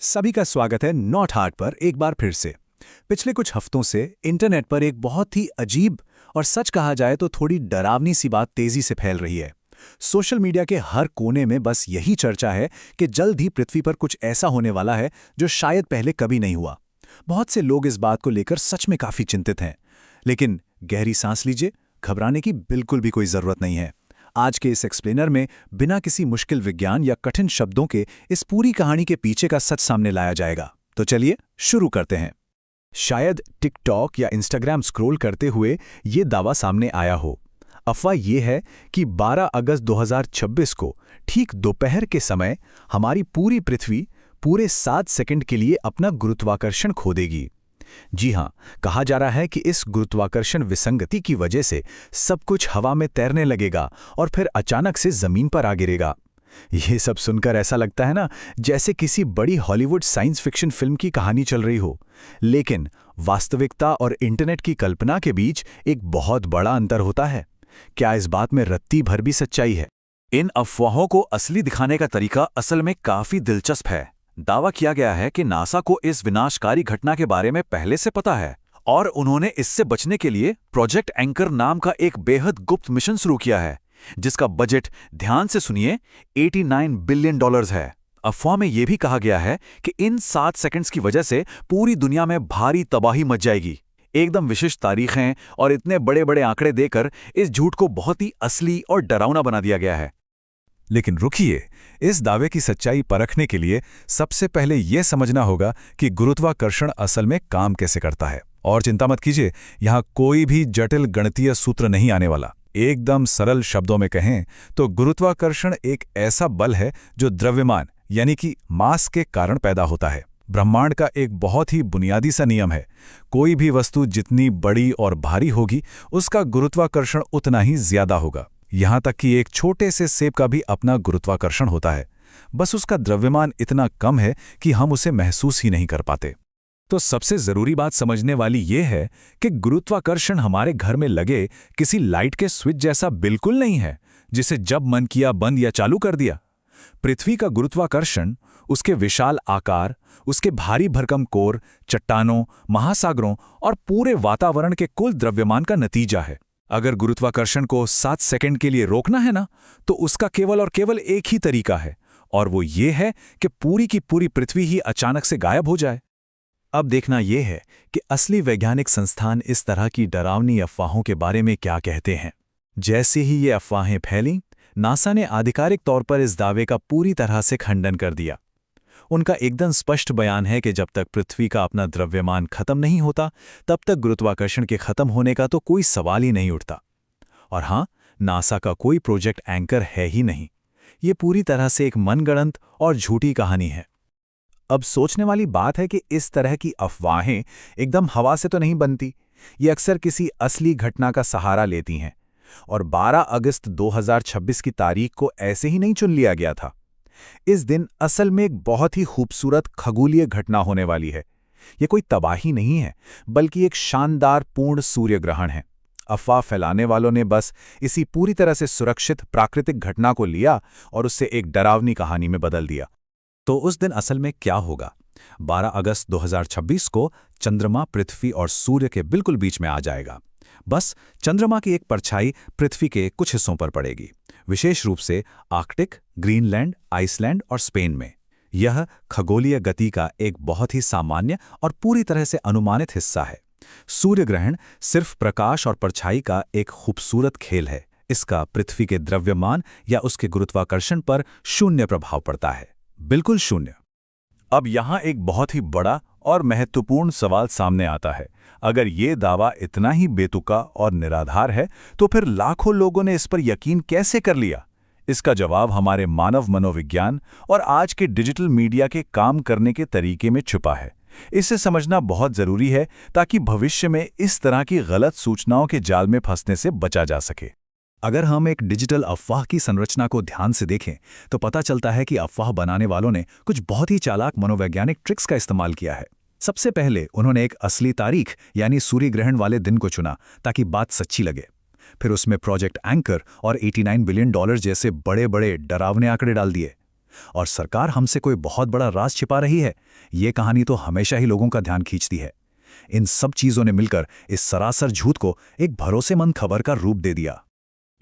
सभी का स्वागत है नॉट हार्ट पर एक बार फिर से। पिछले कुछ हफ्तों से इंटरनेट पर एक बहुत ही अजीब और सच कहा जाए तो थोड़ी डरावनी सी बात तेजी से फैल रही है। सोशल मीडिया के हर कोने में बस यही चर्चा है कि जल्द ही पृथ्वी पर कुछ ऐसा होने वाला है जो शायद पहले कभी नहीं हुआ। बहुत से लोग इस बात को लेकर सच में काफी चिंतित हैं। लेकिन गहरी सांस लीजिए, घबराने की बिल्कुल भी कोई जरूरत नहीं है। आज के इस एक्सप्लेनर में बिना किसी मुश्किल विज्ञान या कठिन शब्दों के इस पूरी कहानी के पीछे का सच सामने लाया जाएगा। तो चलिए शुरू करते हैं। शायद टिकटॉक या इंस्टाग्राम स्क्रॉल करते हुए ये दावा सामने आया हो। अफवाह ये है कि 12 अगस्त 2026 को ठीक दोपहर के समय हमारी पूरी पृथ्वी पूरे 7 सेकंड के लिए अपना गुरुत्वाकर्षण खो देगी। जी हां, कहा जा रहा है कि इस गुरुत्वाकर्षण विसंगति की वजह से सब कुछ हवा में तैरने लगेगा और फिर अचानक से जमीन पर आ गिरेगा। ये सब सुनकर ऐसा लगता है ना, जैसे किसी बड़ी हॉलीवुड साइंस फिक्शन फिल्म की कहानी चल रही हो। लेकिन वास्तविकता और इंटरनेट की कल्पना के बीच एक बहुत बड़ा अंतर होता है। क्या इस बात में रत्ती भर भी सच्चाई है? इन अफवाहों को असली दिखाने का तरीका असल में काफी दिलचस्प है। दावा किया गया है कि नासा को इस विनाशकारी घटना के बारे में पहले से पता है और उन्होंने इससे बचने के लिए प्रोजेक्ट एंकर नाम का एक बेहद गुप्त मिशन शुरू किया है, जिसका बजट, ध्यान से सुनिए, 89 बिलियन डॉलर्स है। अफवाह में यह भी कहा गया है कि इन 7 सेकंड्स की वजह से पूरी दुनिया में भारी तबाही मच जाएगी। एकदम विशिष्ट तारीखें और इतने बड़े बड़े आंकड़े देकर इस झूठ को बहुत ही असली और डरावना बना दिया गया है। लेकिन रुकिए, इस दावे की सच्चाई परखने के लिए सबसे पहले यह समझना होगा कि गुरुत्वाकर्षण असल में काम कैसे करता है। और चिंता मत कीजिए, यहां कोई भी जटिल गणितीय सूत्र नहीं आने वाला। एकदम सरल शब्दों में कहें तो गुरुत्वाकर्षण एक ऐसा बल है जो द्रव्यमान यानी कि मास के कारण पैदा होता है। ब्रह्मांड का एक बहुत ही बुनियादी सा नियम है। कोई भी वस्तु जितनी बड़ी और भारी होगी, उसका गुरुत्वाकर्षण उतना ही ज्यादा होगा। यहां तक कि एक छोटे से सेब का भी अपना गुरुत्वाकर्षण होता है, बस उसका द्रव्यमान इतना कम है कि हम उसे महसूस ही नहीं कर पाते। तो सबसे जरूरी बात समझने वाली यह है कि गुरुत्वाकर्षण हमारे घर में लगे किसी लाइट के स्विच जैसा बिल्कुल नहीं है, जिसे जब मन किया बंद या चालू कर दिया। पृथ्वी का गुरुत्वाकर्षण उसके विशाल आकार, उसके भारी भरकम कोर, चट्टानों, महासागरों और पूरे वातावरण के कुल द्रव्यमान का नतीजा है। अगर गुरुत्वाकर्षण को 7 सेकंड के लिए रोकना है ना, तो उसका केवल और केवल एक ही तरीका है, और वो ये है कि पूरी की पूरी पृथ्वी ही अचानक से गायब हो जाए। अब देखना यह है कि असली वैज्ञानिक संस्थान इस तरह की डरावनी अफवाहों के बारे में क्या कहते हैं। जैसे ही ये अफवाहें फैलीं, नासा ने आधिकारिक तौर पर इस दावे का पूरी तरह से खंडन कर दिया। उनका एकदम स्पष्ट बयान है कि जब तक पृथ्वी का अपना द्रव्यमान खत्म नहीं होता, तब तक गुरुत्वाकर्षण के खत्म होने का तो कोई सवाल ही नहीं उठता। और हां, नासा का कोई प्रोजेक्ट एंकर है ही नहीं। ये पूरी तरह से एक मनगढ़ंत और झूठी कहानी है। अब सोचने वाली बात है कि इस तरह की अफवाहें एकदम हवा से तो नहीं बनती। ये अक्सर किसी असली घटना का सहारा लेती हैं। और 12 अगस्त 2026 की तारीख को ऐसे ही नहीं चुन लिया गया था। इस दिन असल में एक बहुत ही खूबसूरत खगोलीय घटना होने वाली है। यह कोई तबाही नहीं है, बल्कि एक शानदार पूर्ण सूर्य ग्रहण है। अफवाह फैलाने वालों ने बस इसी पूरी तरह से सुरक्षित प्राकृतिक घटना को लिया और उससे एक डरावनी कहानी में बदल दिया। तो उस दिन असल में क्या होगा? 12 अगस्त 2026 को चंद्रमा पृथ्वी और सूर्य के बिल्कुल बीच में आ जाएगा। बस चंद्रमा की एक परछाई पृथ्वी के कुछ हिस्सों पर पड़ेगी, विशेष रूप से आर्कटिक, ग्रीनलैंड, आइसलैंड और स्पेन में। यह खगोलीय गति का एक बहुत ही सामान्य और पूरी तरह से अनुमानित हिस्सा है। सूर्य ग्रहण सिर्फ प्रकाश और परछाई का एक खूबसूरत खेल है। इसका पृथ्वी के द्रव्यमान या उसके गुरुत्वाकर्षण पर शून्य प्रभाव पड़ता है, बिल्कुल शून्य। अब यहां एक बहुत ही बड़ा और महत्वपूर्ण सवाल सामने आता है। अगर ये दावा इतना ही बेतुका और निराधार है, तो फिर लाखों लोगों ने इस पर यकीन कैसे कर लिया? इसका जवाब हमारे मानव मनोविज्ञान और आज के डिजिटल मीडिया के काम करने के तरीके में छुपा है। इसे समझना बहुत जरूरी है ताकि भविष्य में इस तरह की गलत सूचनाओं के जाल में फंसने से बचा जा सके। अगर हम एक डिजिटल अफवाह की संरचना को ध्यान से देखें, तो पता चलता है कि अफवाह बनाने वालों ने कुछ बहुत ही चालाक मनोवैज्ञानिक ट्रिक्स का इस्तेमाल किया है। सबसे पहले उन्होंने एक असली तारीख यानी सूर्य ग्रहण वाले दिन को चुना ताकि बात सच्ची लगे। फिर उसमें प्रोजेक्ट एंकर और 89 बिलियन डॉलर जैसे बड़े बड़े डरावने आंकड़े डाल दिए। और सरकार हमसे कोई बहुत बड़ा राज छिपा रही है, ये कहानी तो हमेशा ही लोगों का ध्यान खींचती है। इन सब चीज़ों ने मिलकर इस सरासर झूठ को एक भरोसेमंद खबर का रूप दे दिया।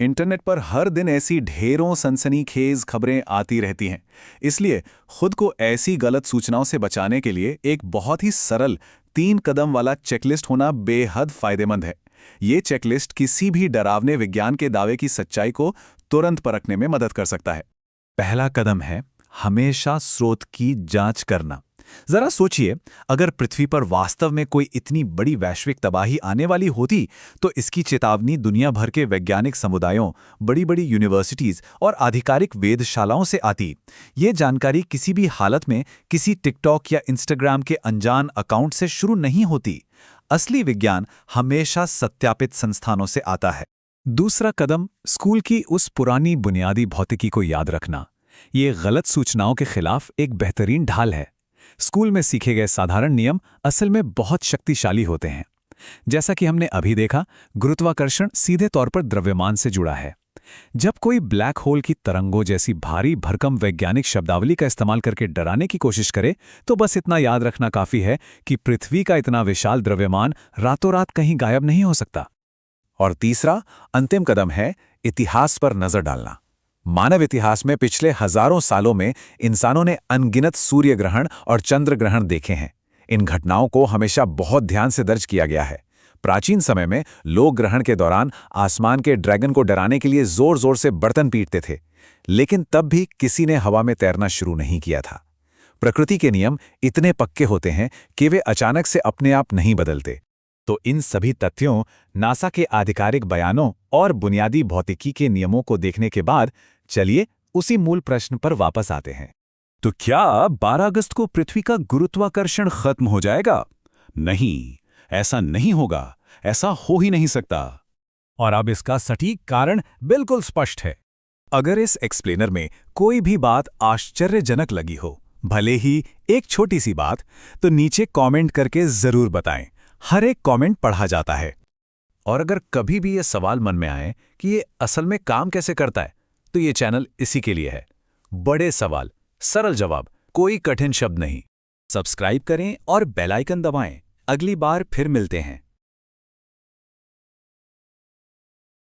इंटरनेट पर हर दिन ऐसी ढेरों सनसनीखेज खबरें आती रहती हैं, इसलिए खुद को ऐसी गलत सूचनाओं से बचाने के लिए एक बहुत ही सरल 3 कदम वाला चेकलिस्ट होना बेहद फायदेमंद है। ये चेकलिस्ट किसी भी डरावने विज्ञान के दावे की सच्चाई को तुरंत परखने में मदद कर सकता है। पहला कदम है हमेशा स्रोत की जांच करना। जरा सोचिए, अगर पृथ्वी पर वास्तव में कोई इतनी बड़ी वैश्विक तबाही आने वाली होती तो इसकी चेतावनी दुनिया भर के वैज्ञानिक समुदायों, बड़ी बड़ी यूनिवर्सिटीज और आधिकारिक वेधशालाओं से आती। ये जानकारी किसी भी हालत में किसी टिकटॉक या इंस्टाग्राम के अनजान अकाउंट से शुरू नहीं होती। असली विज्ञान हमेशा सत्यापित संस्थानों से आता है। दूसरा कदम स्कूल की उस पुरानी बुनियादी भौतिकी को याद रखना। ये गलत सूचनाओं के खिलाफ एक बेहतरीन ढाल है। स्कूल में सीखे गए साधारण नियम असल में बहुत शक्तिशाली होते हैं। जैसा कि हमने अभी देखा, गुरुत्वाकर्षण सीधे तौर पर द्रव्यमान से जुड़ा है। जब कोई ब्लैक होल की तरंगों जैसी भारी भरकम वैज्ञानिक शब्दावली का इस्तेमाल करके डराने की कोशिश करे, तो बस इतना याद रखना काफी है कि पृथ्वी का इतना विशाल द्रव्यमान रातों रात कहीं गायब नहीं हो सकता। और तीसरा, अंतिम कदम है इतिहास पर नजर डालना। मानव इतिहास में पिछले हजारों सालों में इंसानों ने अनगिनत सूर्य ग्रहण और चंद्र ग्रहण देखे हैं। इन घटनाओं को हमेशा बहुत ध्यान से दर्ज किया गया है। प्राचीन समय में लोग ग्रहण के दौरान आसमान के ड्रैगन को डराने के लिए जोर जोर से बर्तन पीटते थे, लेकिन तब भी किसी ने हवा में तैरना शुरू नहीं किया था। प्रकृति के नियम इतने पक्के होते हैं कि वे अचानक से अपने आप नहीं बदलते। तो इन सभी तथ्यों, नासा के आधिकारिक बयानों और बुनियादी भौतिकी के नियमों को देखने के बाद चलिए उसी मूल प्रश्न पर वापस आते हैं। तो क्या 12 अगस्त को पृथ्वी का गुरुत्वाकर्षण खत्म हो जाएगा? नहीं, ऐसा नहीं होगा। ऐसा हो ही नहीं सकता। और अब इसका सटीक कारण बिल्कुल स्पष्ट है। अगर इस एक्सप्लेनर में कोई भी बात आश्चर्यजनक लगी हो, भले ही एक छोटी सी बात, तो नीचे कमेंट करके जरूर बताएं। हर एक कमेंट पढ़ा जाता है। और अगर कभी भी ये सवाल मन में आए कि ये असल में काम कैसे करता है, तो ये चैनल इसी के लिए है। बड़े सवाल, सरल जवाब, कोई कठिन शब्द नहीं। सब्सक्राइब करें और बेल आइकन दबाएं। अगली बार फिर मिलते हैं।